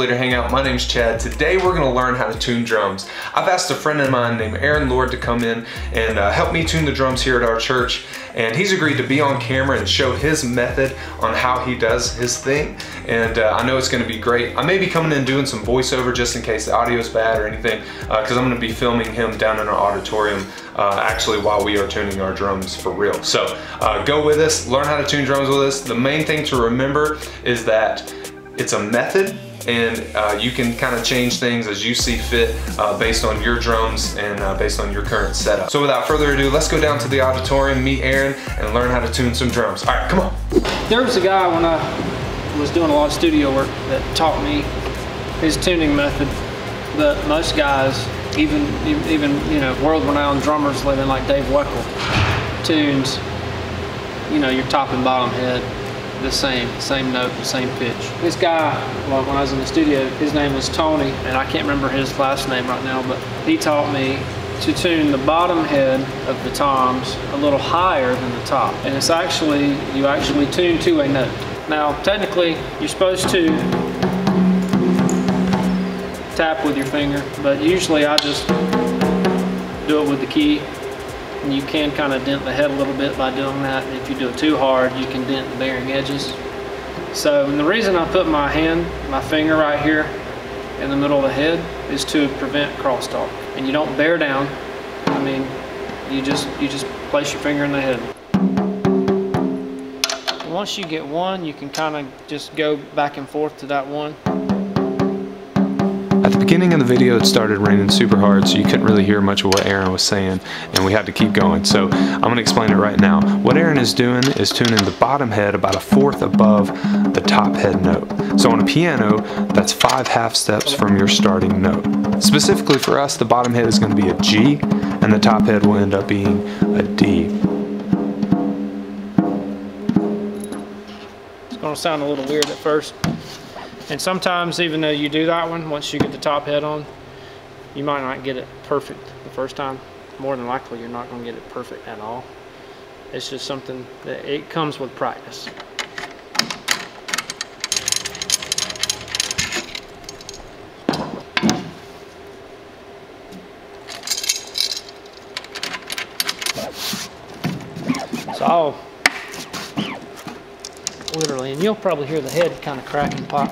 Leader Hangout. My name's Chad. Today we're going to learn how to tune drums. I've asked a friend of mine named Aaron Lord to come in and help me tune the drums here at our church, and he's agreed to be on camera and show his method on how he does his thing, and I know it's going to be great. I may be coming in doing some voiceover just in case the audio is bad or anything, because I'm going to be filming him down in our auditorium actually while we are tuning our drums for real. So go with us, learn how to tune drums with us. The main thing to remember is that it's a method, and you can kind of change things as you see fit based on your drums and based on your current setup. So without further ado, let's go down to the auditorium, meet Aaron, and learn how to tune some drums. All right, come on. There was a guy when I was doing a lot of studio work that taught me his tuning method, but most guys, even you know, world-renowned drummers living like Dave Weckl, tunes, you know, your top and bottom head the same note, the same pitch. This guy, well, when I was in the studio, his name was Tony, and I can't remember his last name right now, but he taught me to tune the bottom head of the toms a little higher than the top. And it's actually, you actually tune to a note. Now, technically, you're supposed to tap with your finger, but usually I just do it with the key. And you can kind of dent the head a little bit by doing that. And if you do it too hard, you can dent the bearing edges. So, and the reason I put my finger right here in the middle of the head is to prevent crosstalk. And you don't bear down. I mean, you just place your finger in the head. And once you get one, you can kind of just go back and forth to that one. At the beginning of the video, it started raining super hard, so you couldn't really hear much of what Aaron was saying, and we had to keep going. So I'm going to explain it right now. What Aaron is doing is tuning the bottom head about 1/4 above the top head note. So on a piano, that's 5 half steps from your starting note. Specifically for us, the bottom head is going to be a G, and the top head will end up being a D. It's going to sound a little weird at first. And sometimes, even though you do that one, once you get the top head on, you might not get it perfect the first time. More than likely, you're not going to get it perfect at all. It's just something that it comes with practice. So I'll literally, and you'll probably hear the head kind of crack and pop.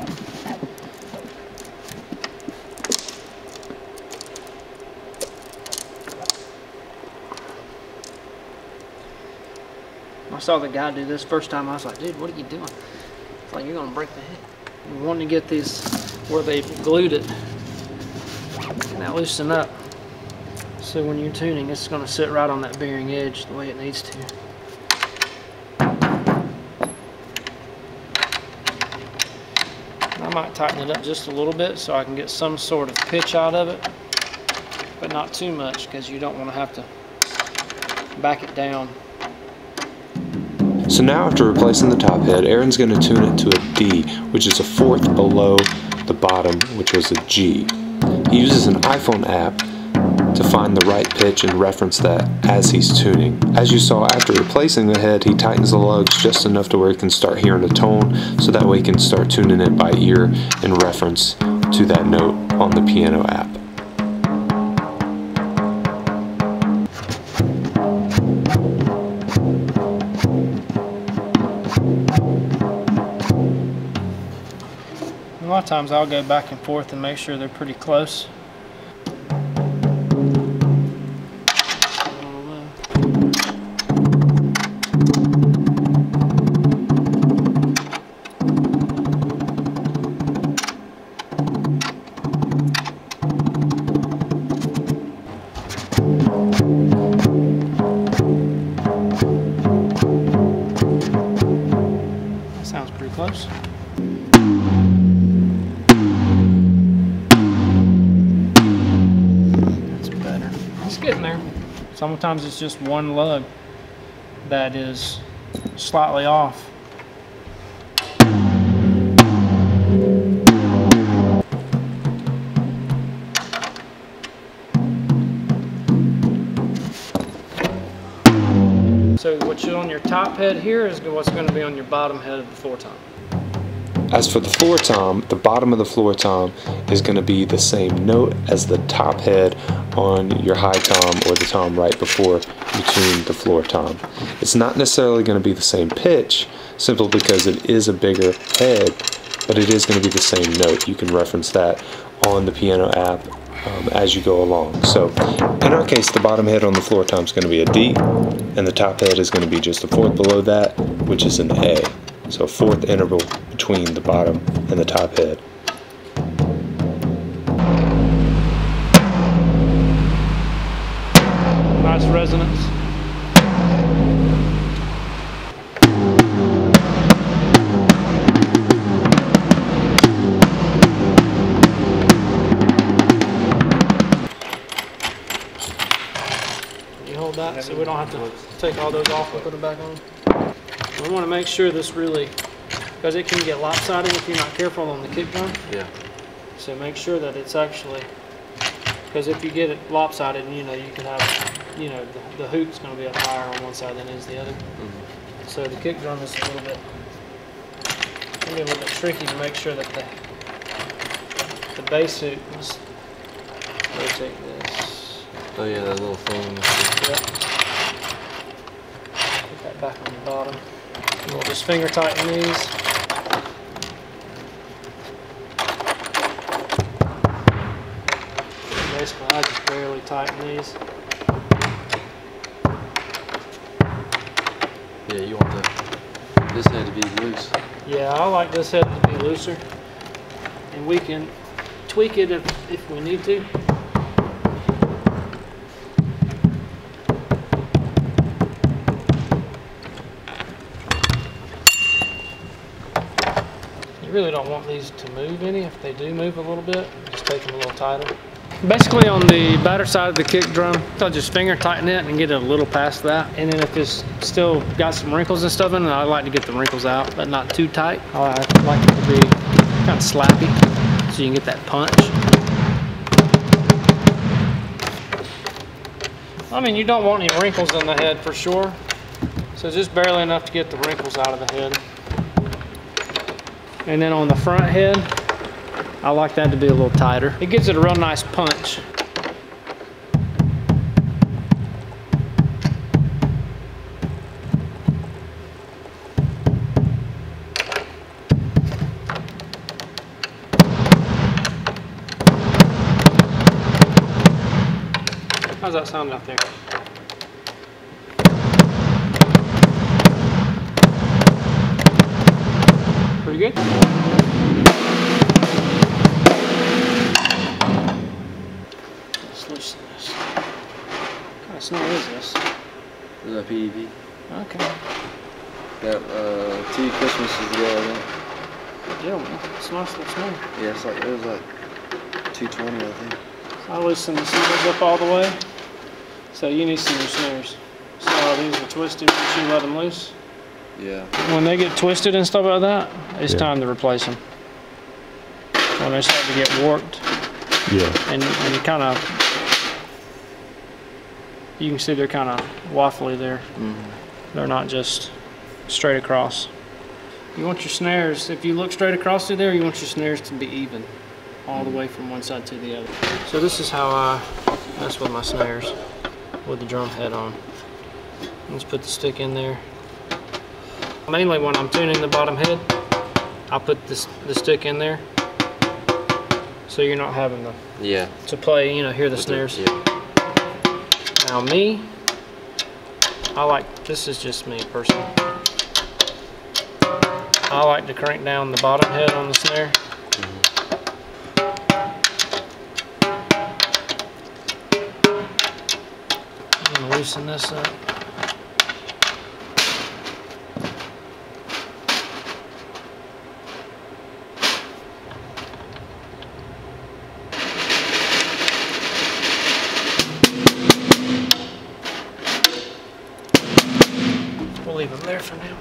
I saw the guy do this first time. I was like, dude, what are you doing? It's like, you're gonna break the head. You want to get these where they glued it and that loosen up. So when you're tuning, it's gonna sit right on that bearing edge the way it needs to. I might tighten it up just a little bit so I can get some sort of pitch out of it, but not too much, because you don't want to have to back it down. So now, after replacing the top head, Aaron's going to tune it to a D, which is 1/4 below the bottom, which was a G. He uses an iPhone app to find the right pitch and reference that as he's tuning. As you saw, after replacing the head, he tightens the lugs just enough to where he can start hearing the tone, so that way he can start tuning it by ear in reference to that note on the piano app. A lot of times I'll go back and forth and make sure they're pretty close. That sounds pretty close. Getting there. Sometimes it's just one lug that is slightly off. So what's on your top head here is what's going to be on your bottom head of the 4-tom. As for the floor tom, the bottom of the floor tom is going to be the same note as the top head on your high tom or the tom right before you tune the floor tom. It's not necessarily going to be the same pitch, simply because it is a bigger head, but it is going to be the same note. You can reference that on the piano app as you go along. So in our case, the bottom head on the floor tom is going to be a D, and the top head is going to be just a fourth below that, which is an A. So a fourth interval between the bottom and the top head. Nice resonance. You hold that so we don't have to take all those off and put them back on. We want to make sure this really, because it can get lopsided if you're not careful on the kick drum. Yeah. So make sure that it's actually, because if you get it lopsided, you know, you can have, you know, the hoop's going to be up higher on one side than it is the other. Mm-hmm. So the kick drum is a little bit tricky to make sure that the bass hoop, let's rotate this. Oh yeah, that little thing. Yep. Put that back on the bottom. And we'll just finger tighten these. Basically, I just barely tighten these. Yeah, you want this head to be loose. Yeah, I like this head to be looser. And we can tweak it if we need to. You really don't want these to move any. If they do move a little bit, just take them a little tighter. Basically on the batter side of the kick drum, I'll just finger tighten it and get it a little past that. And then if it's still got some wrinkles and stuff in it, I like to get the wrinkles out, but not too tight. I like it to be kind of slappy so you can get that punch. I mean, you don't want any wrinkles in the head for sure. So just barely enough to get the wrinkles out of the head. And then on the front head, I like that to be a little tighter. It gives it a real nice punch. How's that sound out there? Pretty good? Let's loosen this. What kind of snare is this? This is a PEV. Okay. Got 2 Christmases ago, I think. Good deal, man. It's a nice little snare. Yeah, it's like, it was like 220, I think. I loosen the snares up all the way. So you need some new snares. So these are twisted once you let them loose. Yeah. When they get twisted and stuff like that, it's Yeah. time to replace them. When they start to get warped. Yeah. And you kind of, you can see they're kind of waffly there. Mm-hmm. They're not just straight across. You want your snares, if you look straight across through there, you want your snares to be even. All the way from one side to the other. So this is how I mess with my snares with the drum head on. Let's put the stick in there. Mainly when I'm tuning the bottom head, I'll put the stick in there so you're not having to play, you know, hear the snares. Yeah. Now me, I like, this is just me personally, I like to crank down the bottom head on the snare. Loosen this up. We'll leave them there for now.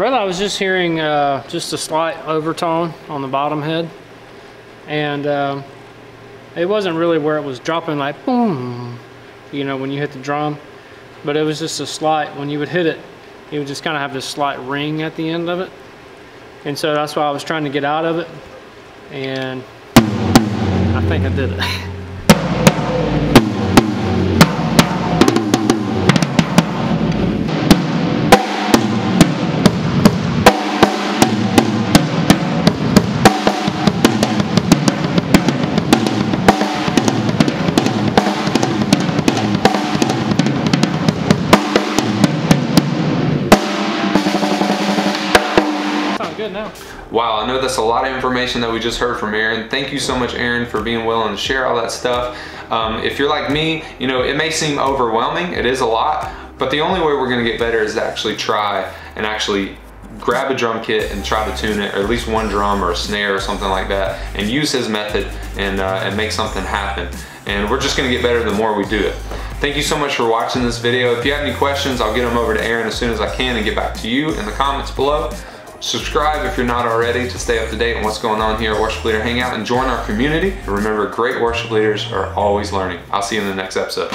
Really, I was just hearing just a slight overtone on the bottom head, and it wasn't really where it was dropping like boom, you know, when you hit the drum, but it was just a slight, when you would hit it, you would just kind of have this slight ring at the end of it. And so that's why I was trying to get out of it, and I think I did it. Good now. Wow, I know that's a lot of information that we just heard from Aaron. Thank you so much, Aaron, for being willing to share all that stuff. If you're like me, you know, it may seem overwhelming. It is a lot, but the only way we're gonna get better is to actually try and actually grab a drum kit and try to tune it, or at least one drum or a snare or something like that, and use his method and make something happen. And we're just gonna get better the more we do it. Thank you so much for watching this video. If you have any questions, I'll get them over to Aaron as soon as I can and get back to you in the comments below. Subscribe if you're not already to stay up to date on what's going on here at Worship Leader Hangout, and join our community. And remember, great worship leaders are always learning. I'll see you in the next episode.